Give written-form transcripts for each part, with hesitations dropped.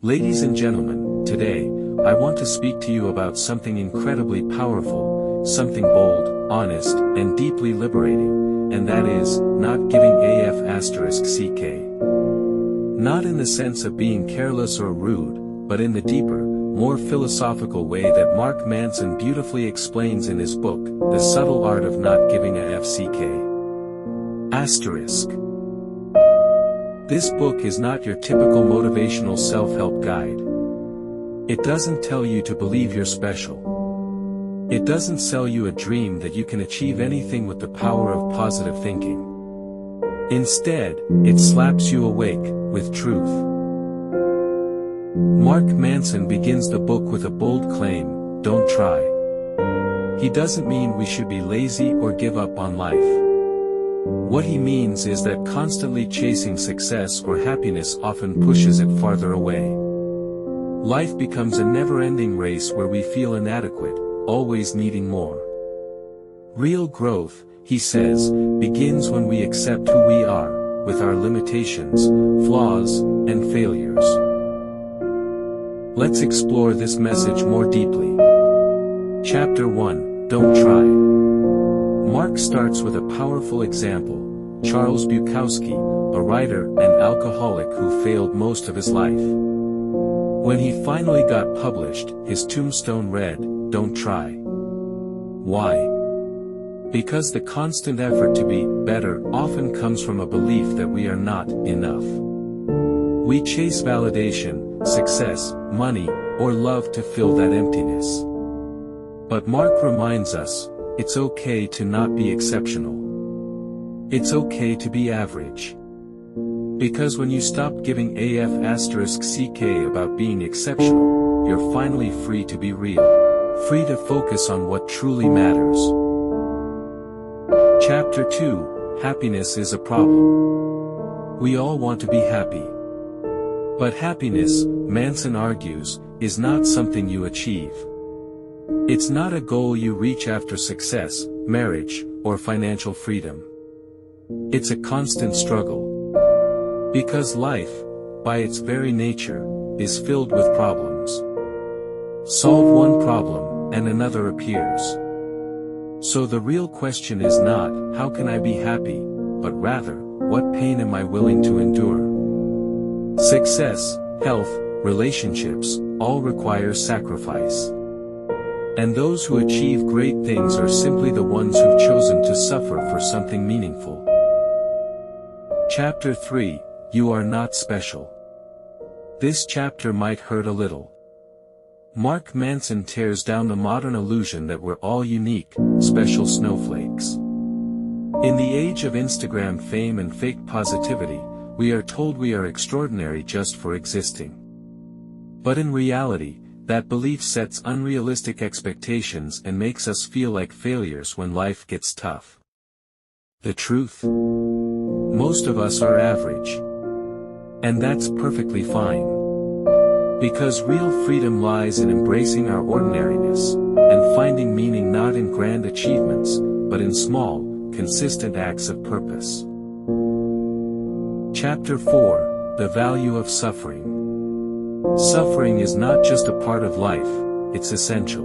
Ladies and gentlemen, today, I want to speak to you about something incredibly powerful, something bold, honest, and deeply liberating, and that is, not giving AF***CK. Not in the sense of being careless or rude, but in the deeper, more philosophical way that Mark Manson beautifully explains in his book, The Subtle Art of Not Giving a FCK. This book is not your typical motivational self-help guide. It doesn't tell you to believe you're special. It doesn't sell you a dream that you can achieve anything with the power of positive thinking. Instead, it slaps you awake with truth. Mark Manson begins the book with a bold claim: don't try. He doesn't mean we should be lazy or give up on life. What he means is that constantly chasing success or happiness often pushes it farther away. Life becomes a never-ending race where we feel inadequate, always needing more. Real growth, he says, begins when we accept who we are, with our limitations, flaws, and failures. Let's explore this message more deeply. Chapter 1, Don't Try. Mark starts with a powerful example: Charles Bukowski, a writer and alcoholic who failed most of his life. When he finally got published, his tombstone read, "Don't try." Why? Because the constant effort to be better often comes from a belief that we are not enough. We chase validation, success, money, or love to fill that emptiness. But Mark reminds us, it's okay to not be exceptional. It's okay to be average. Because when you stop giving AF***CK about being exceptional, you're finally free to be real. Free to focus on what truly matters. Chapter 2, Happiness is a Problem. We all want to be happy. But happiness, Manson argues, is not something you achieve. It's not a goal you reach after success, marriage, or financial freedom. It's a constant struggle. Because life, by its very nature, is filled with problems. Solve one problem, and another appears. So the real question is not, how can I be happy, but rather, what pain am I willing to endure? Success, health, relationships, all require sacrifice. And those who achieve great things are simply the ones who've chosen to suffer for something meaningful. Chapter 3, You Are Not Special. This chapter might hurt a little. Mark Manson tears down the modern illusion that we're all unique, special snowflakes. In the age of Instagram fame and fake positivity, we are told we are extraordinary just for existing. But in reality, that belief sets unrealistic expectations and makes us feel like failures when life gets tough. The truth? Most of us are average. And that's perfectly fine. Because real freedom lies in embracing our ordinariness, and finding meaning not in grand achievements, but in small, consistent acts of purpose. Chapter 4, The Value of Suffering. Suffering is not just a part of life, it's essential.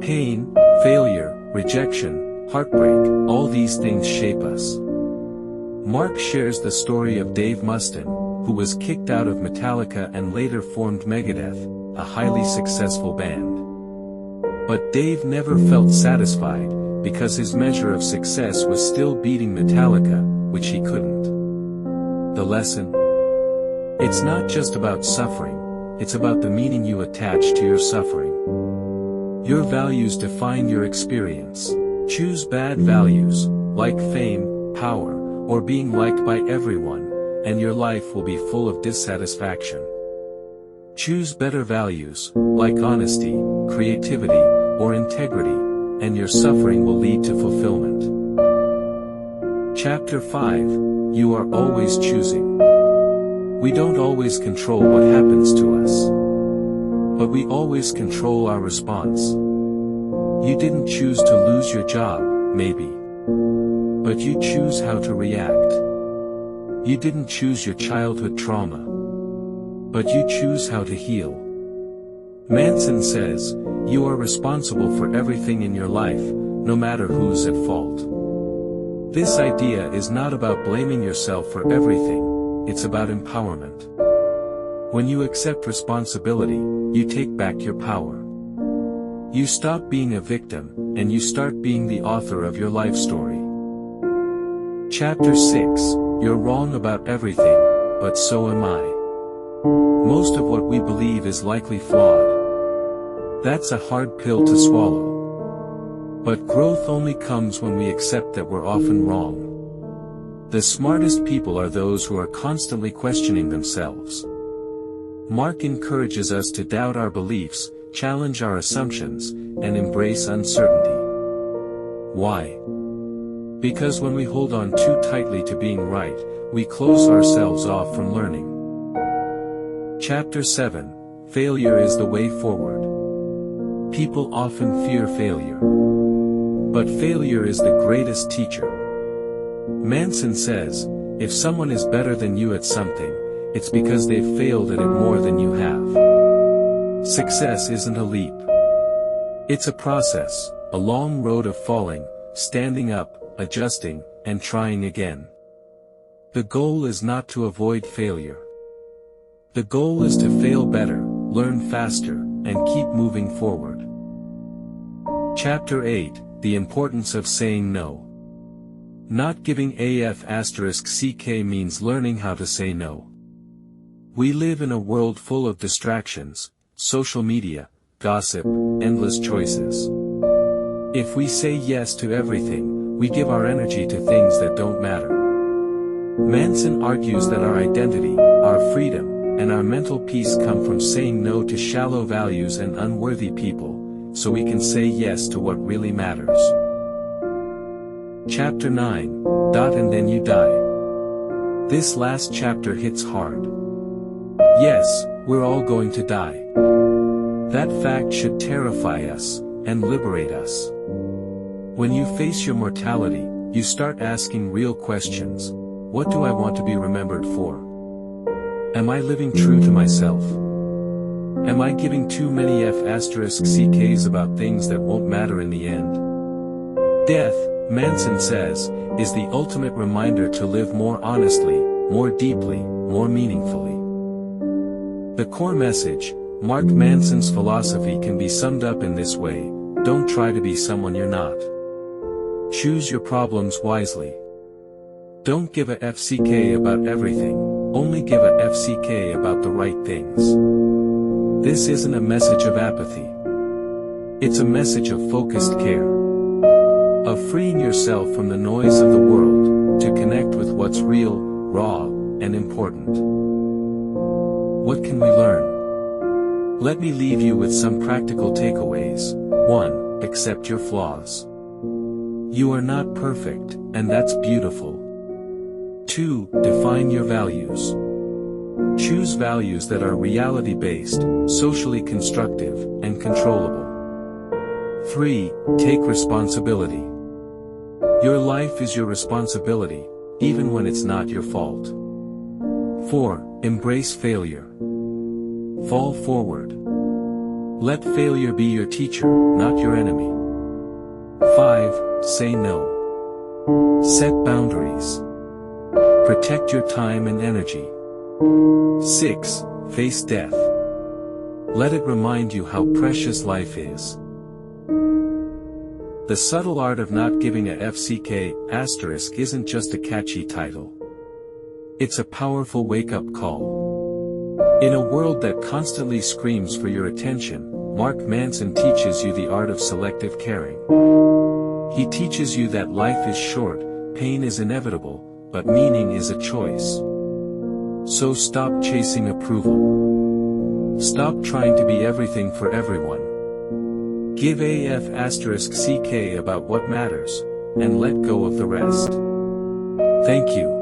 Pain, failure, rejection, heartbreak, all these things shape us. Mark shares the story of Dave Mustaine, who was kicked out of Metallica and later formed Megadeth, a highly successful band. But Dave never felt satisfied, because his measure of success was still beating Metallica, which he couldn't. The lesson? It's not just about suffering, it's about the meaning you attach to your suffering. Your values define your experience. Choose bad values, like fame, power, or being liked by everyone, and your life will be full of dissatisfaction. Choose better values, like honesty, creativity, or integrity, and your suffering will lead to fulfillment. Chapter 5, You Are Always Choosing. We don't always control what happens to us. But we always control our response. You didn't choose to lose your job, maybe. But you choose how to react. You didn't choose your childhood trauma. but you choose how to heal. Manson says, you are responsible for everything in your life, no matter who's at fault. This idea is not about blaming yourself for everything, it's about empowerment. When you accept responsibility, you take back your power. You stop being a victim, and you start being the author of your life story. Chapter 6, You're wrong about everything, but so am I. Most of what we believe is likely flawed. That's a hard pill to swallow. But growth only comes when we accept that we're often wrong. The smartest people are those who are constantly questioning themselves. Mark encourages us to doubt our beliefs, challenge our assumptions, and embrace uncertainty. Why? Because when we hold on too tightly to being right, we close ourselves off from learning. Chapter 7, Failure is the Way Forward. People often fear failure. But failure is the greatest teacher. Manson says, if someone is better than you at something, it's because they've failed at it more than you have. Success isn't a leap. It's a process, a long road of falling, standing up, adjusting, and trying again. The goal is not to avoid failure. The goal is to fail better, learn faster, and keep moving forward. Chapter 8, The Importance of Saying No. Not giving **CK means learning how to say no. We live in a world full of distractions, social media, gossip, endless choices. If we say yes to everything, we give our energy to things that don't matter. Manson argues that our identity, our freedom, and our mental peace come from saying no to shallow values and unworthy people, so we can say yes to what really matters. Chapter 9, And Then You Die. This last chapter hits hard. Yes, we're all going to die. That fact should terrify us, and liberate us. When you face your mortality, you start asking real questions. What do I want to be remembered for? Am I living true to myself? Am I giving too many **CKs about things that won't matter in the end? Death, Manson says, is the ultimate reminder to live more honestly, more deeply, more meaningfully. The core message, Mark Manson's philosophy, can be summed up in this way: don't try to be someone you're not. Choose your problems wisely. Don't give a FCK about everything, only give a FCK about the right things. This isn't a message of apathy. It's a message of focused care. Of freeing yourself from the noise of the world, to connect with what's real, raw, and important. What can we learn? Let me leave you with some practical takeaways. 1. Accept your flaws. You are not perfect, and that's beautiful. 2. Define your values. Choose values that are reality-based, socially constructive, and controllable. 3. Take responsibility. Your life is your responsibility, even when it's not your fault. 4. Embrace failure. Fall forward. Let failure be your teacher, not your enemy. 5. Say no. Set boundaries. Protect your time and energy. 6. Face death. Let it remind you how precious life is. The Subtle Art of Not Giving a FCK * isn't just a catchy title. It's a powerful wake-up call. In a world that constantly screams for your attention, Mark Manson teaches you the art of selective caring. He teaches you that life is short, pain is inevitable, but meaning is a choice. So stop chasing approval. Stop trying to be everything for everyone. Give **CK about what matters, and let go of the rest. Thank you.